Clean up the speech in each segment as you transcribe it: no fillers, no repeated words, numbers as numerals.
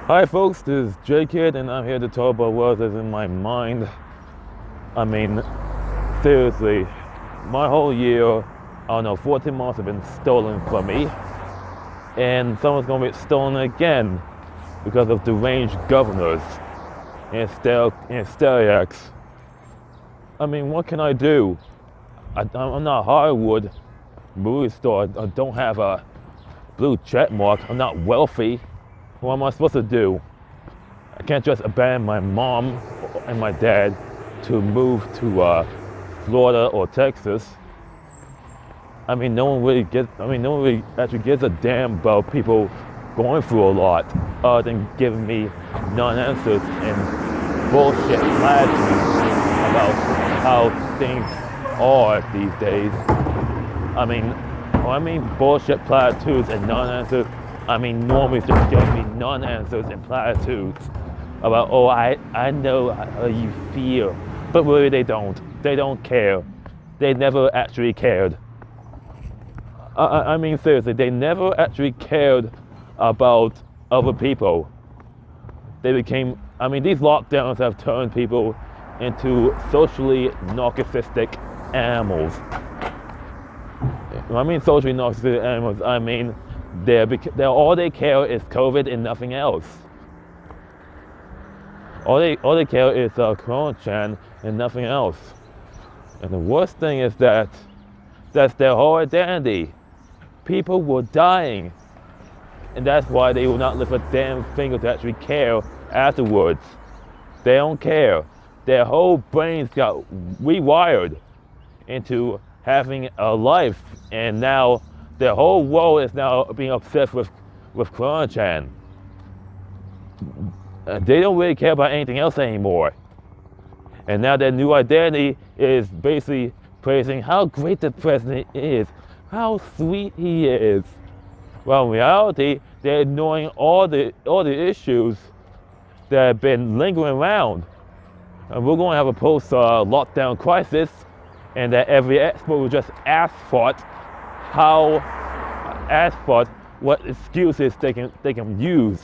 Hi folks, this is J Kid and I'm here to talk about what is in my mind. I mean, seriously, my whole year, I don't know, 14 months have been stolen from me. And someone's gonna be stolen again because of deranged governors and stereotypes. I mean, what can I do? I'm not Hollywood movie star. I don't have a blue check mark. I'm not wealthy. What am I supposed to do? I can't just abandon my mom and my dad to move to Florida or Texas. I mean, no one really actually gives a damn about people going through a lot other than giving me non-answers and bullshit platitudes about how things are these days. When I mean bullshit platitudes and non-answers, I mean normies just give me non-answers and platitudes about, oh, I know how you feel. But really they don't. They don't care. They never actually cared. I mean seriously, they never actually cared about other people. These lockdowns have turned people into socially narcissistic animals. When I mean socially narcissistic animals, I mean all they care is COVID and nothing else. All they care is Corona-chan and nothing else. And the worst thing is that's their whole identity. People were dying, and that's why they will not lift a damn finger to actually care afterwards. They don't care. Their whole brains got rewired into having a life, and now their whole world is now being obsessed with Corona-chan. They don't really care about anything else anymore. And now their new identity is basically praising how great the president is, how sweet he is. Well, in reality, they're ignoring all the issues that have been lingering around. And we're going to have a post-lockdown crisis, and that every expert will just ask what excuses they can use.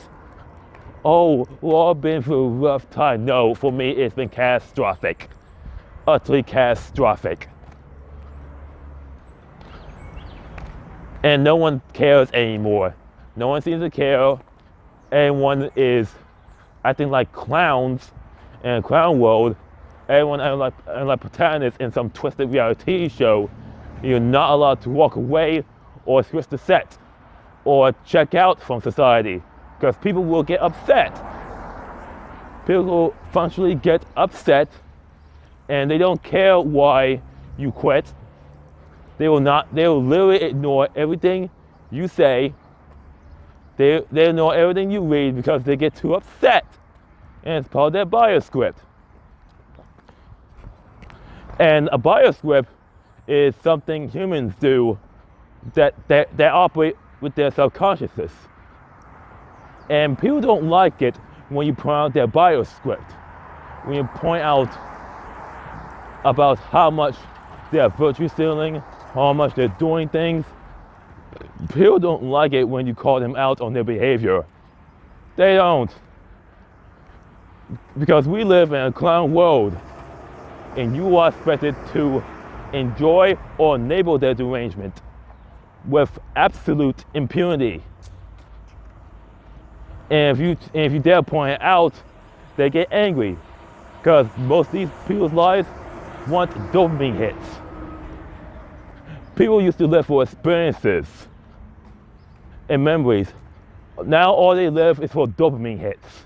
Oh, we've all been through a rough time. No, for me, it's been catastrophic. Utterly catastrophic. And no one cares anymore. No one seems to care. Everyone is acting like clowns in a clown world. Everyone acting like protagonists in some twisted reality show. You're not allowed to walk away or switch the set or check out from society because people will get upset. People will functionally get upset and they don't care why you quit. They will literally ignore everything you say. They ignore everything you read because they get too upset. And it's part of their bias script. And a bias script is something humans do that operate with their subconsciousness. And people don't like it when you point out their bias script. When you point out about how much they're virtue signaling, how much they're doing things. People don't like it when you call them out on their behavior. They don't. Because we live in a clown world, and you are expected to enjoy or enable their derangement with absolute impunity. And if you dare point it out, they get angry. Because most of these people's lives want dopamine hits. People used to live for experiences and memories. Now all they live is for dopamine hits.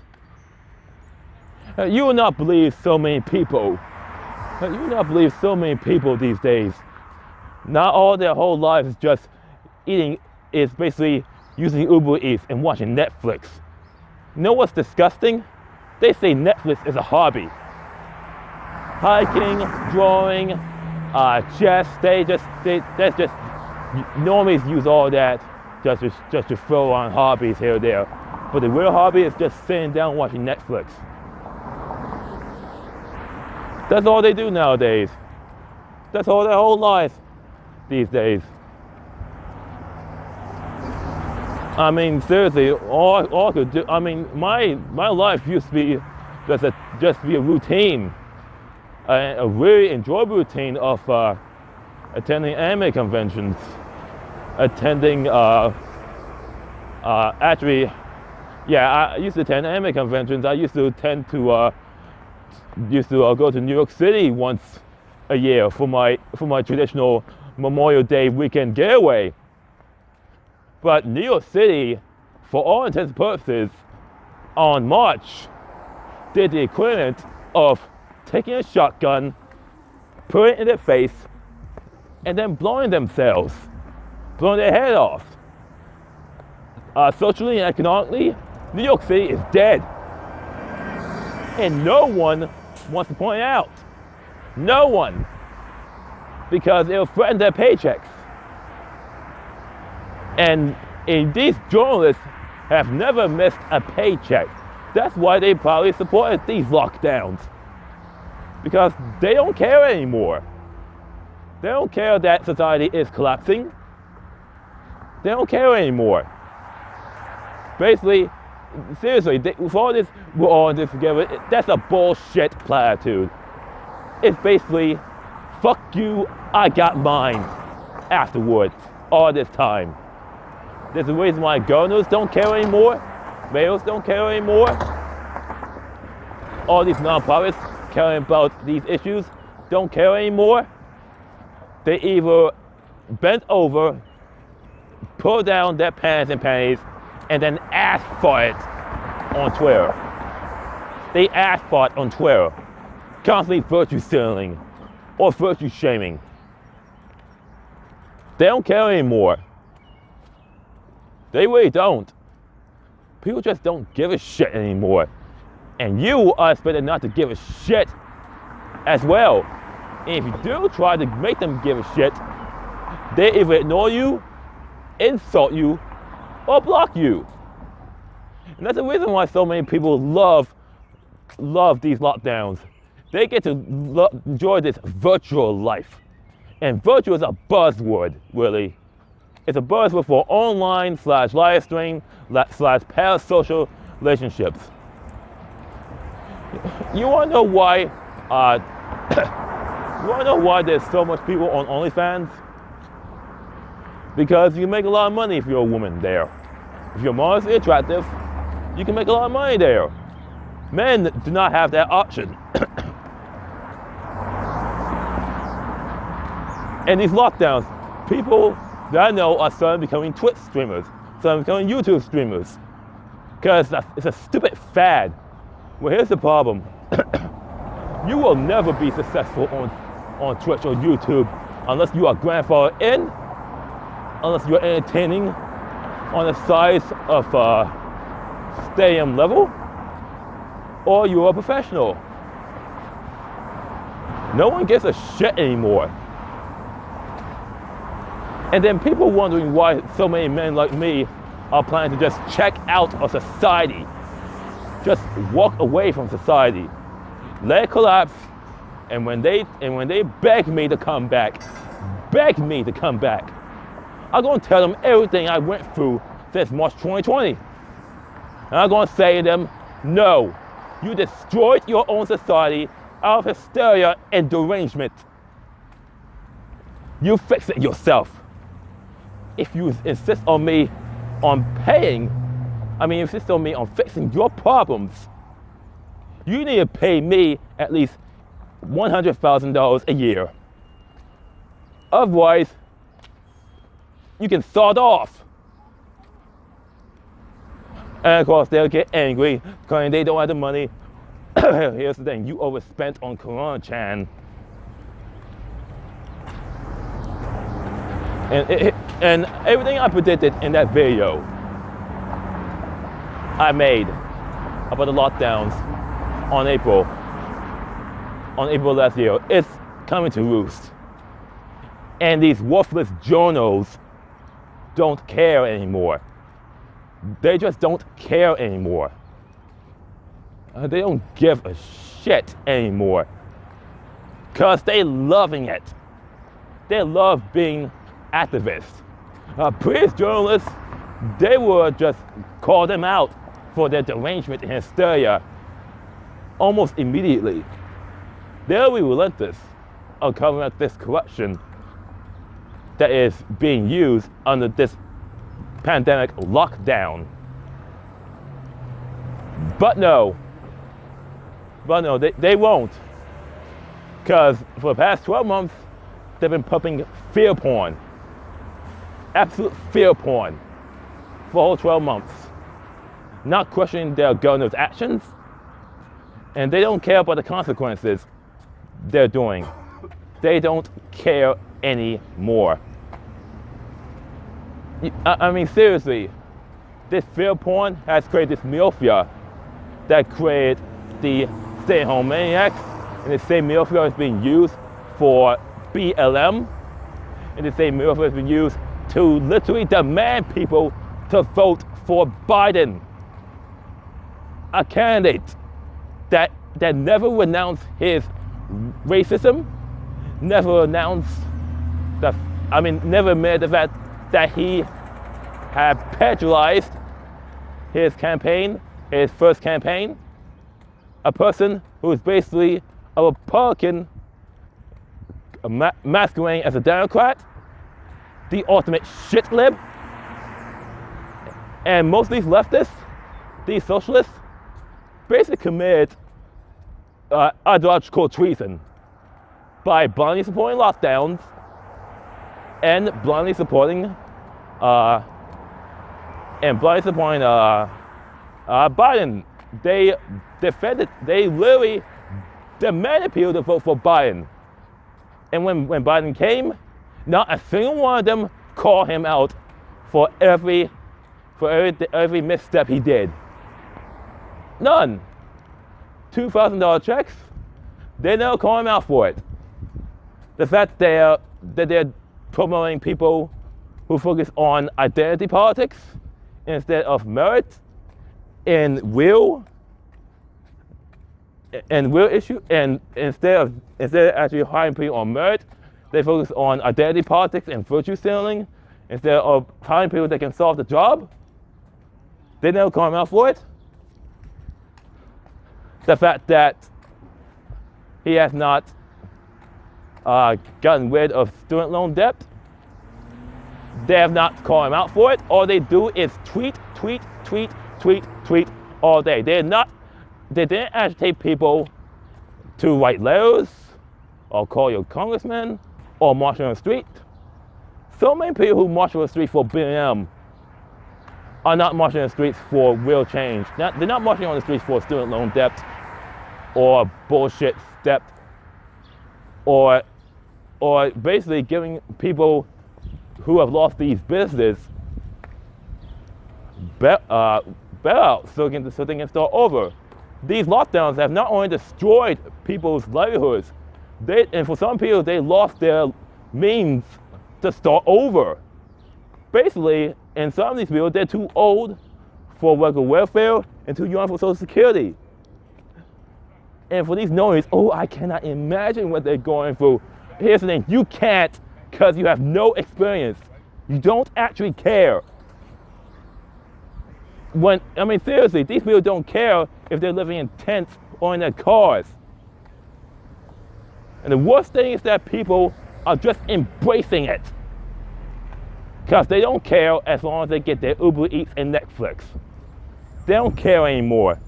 You will not believe so many people. You will not believe so many people these days. Not all their whole lives is just eating, is basically using Uber Eats and watching Netflix. You know what's disgusting? They say Netflix is a hobby. Hiking, drawing, chess, normies use all that just to throw on hobbies here or there. But the real hobby is just sitting down watching Netflix. That's all they do nowadays. That's all their whole life these days. I mean, seriously, all I could do, I mean, my life used to be just be a routine, a really enjoyable routine of attending anime conventions, attending, actually, yeah, I used to attend anime conventions. I used to go to New York City once a year for my traditional Memorial Day weekend getaway. But New York City, for all intents and purposes, on March, did the equivalent of taking a shotgun, putting it in their face, and then blowing their head off. Socially and economically, New York City is dead. And no one wants to point it out. No one. Because it'll threaten their paychecks. And these journalists have never missed a paycheck. That's why they probably supported these lockdowns. Because they don't care anymore. They don't care that society is collapsing. They don't care anymore. Basically, seriously, for all this, we're all in this together, that's a bullshit platitude. It's basically, fuck you, I got mine afterwards, all this time. There's a reason why governors don't care anymore, mayors don't care anymore, all these nonprofits caring about these issues don't care anymore. They either bent over, pull down their pants and panties, and then ask for it on Twitter. They ask for it on Twitter, constantly virtue signaling or virtue shaming. They don't care anymore. They really don't. People just don't give a shit anymore. And you are expected not to give a shit as well. And if you do try to make them give a shit, they either ignore you, insult you, or block you. And that's the reason why so many people love these lockdowns. They get to enjoy this virtual life. And virtual is a buzzword, really. It's a buzzword for online / live stream / parasocial relationships. You wanna know why? You wanna know why there's so much people on OnlyFans? Because you make a lot of money if you're a woman there. If you're modestly attractive, you can make a lot of money there. Men do not have that option. And these lockdowns, people that I know are starting becoming Twitch streamers, starting becoming YouTube streamers. Because it's a stupid fad. Well, here's the problem. You will never be successful on Twitch or YouTube unless you are grandfathered in, unless you're entertaining on the size of stadium level, or you're a professional. No one gives a shit anymore. And then people wondering why so many men like me are planning to just check out of society. Just walk away from society. Let it collapse. And when they beg me to come back, I'm gonna tell them everything I went through since March 2020. And I'm gonna say to them, no, you destroyed your own society out of hysteria and derangement. You fix it yourself. If you insist on me on insist on me on fixing your problems, you need to pay me at least $100,000 a year. Otherwise, you can sod off. And of course, they'll get angry because they don't have the money. Here's the thing, you overspent on Corona-chan. And everything I predicted in that video I made about the lockdowns on April last year, it's coming to roost. And these worthless journals don't care anymore. They just don't care anymore. They don't give a shit anymore. Because they're loving it. They love being activists. Previous journalists they would just call them out for their derangement and hysteria almost immediately. They'll be relentless on covering up this corruption that is being used under this pandemic lockdown. But no, they won't. Because for the past 12 months, they've been pumping fear porn. Absolute fear porn for a whole 12 months. Not questioning their governor's actions. And they don't care about the consequences they're doing. They don't care anymore. I mean, seriously, this fear porn has created this militia that created the stay-at-home maniacs, and the same militia is being used for BLM, and the same militia has been used to literally demand people to vote for Biden, a candidate that never renounced his racism, never announced never admitted the fact that he had plagiarized his campaign, his first campaign. A person who is basically a Republican masquerading as a Democrat, the ultimate shit lib. And most of these leftists, these socialists, basically committed ideological treason by blindly supporting lockdowns and blindly supporting Biden. They literally demanded people to vote for Biden. And when Biden came, not a single one of them called him out for every misstep he did. None. $2,000 checks, they never call him out for it. The fact that they're promoting people who focus on identity politics instead of merit and real issue, and instead of actually hiring people on merit, they focus on identity politics and virtue signaling instead of hiring people that can solve the job. They never call him out for it. The fact that he has not gotten rid of student loan debt, they have not called him out for it. All they do is tweet all day. They didn't agitate people to write letters or call your congressman or march on the street. So many people who march on the street for BLM are not marching on the streets for real change. They're not marching on the streets for student loan debt or bullshit debt or basically giving people who have lost these businesses bailouts so they can start over. These lockdowns have not only destroyed people's livelihoods, and for some people they lost their means to start over. Basically, and some of these people, they're too old for regular welfare and too young for Social Security. And for these noise, I cannot imagine what they're going through. Here's the thing, you can't because you have no experience. You don't actually care. Seriously, these people don't care if they're living in tents or in their cars. And the worst thing is that people are just embracing it. Because they don't care as long as they get their Uber Eats and Netflix. They don't care anymore.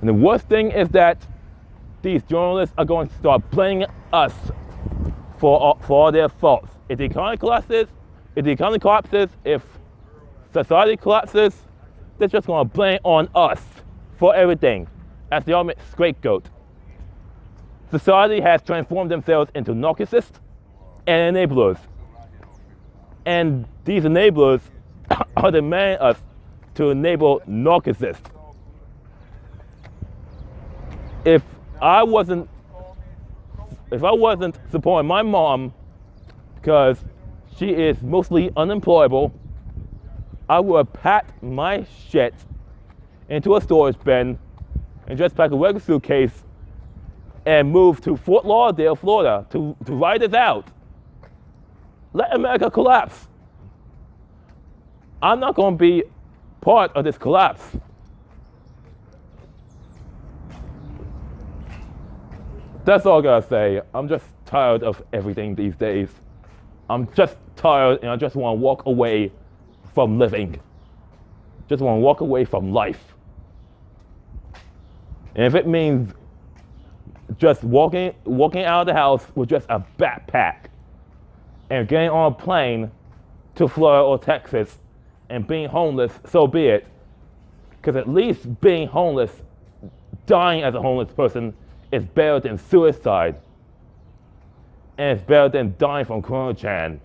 And the worst thing is that these journalists are going to start blaming us for all their faults. If the economy collapses, if society collapses, they're just going to blame on us for everything as the ultimate scapegoat. Society has transformed themselves into narcissists and enablers. And these enablers are demanding us to enable narcissists. If I wasn't supporting my mom because she is mostly unemployable, I would pack my shit into a storage bin and just pack a regular suitcase and move to Fort Lauderdale, Florida to ride it out. Let America collapse. I'm not going to be part of this collapse. That's all I gotta say. I'm just tired of everything these days. I'm just tired and I just want to walk away from living. Just want to walk away from life. And if it means just walking out of the house with just a backpack and getting on a plane to Florida or Texas and being homeless, so be it. Because at least being homeless, dying as a homeless person, is better than suicide. And it's better than dying from Corona Chan.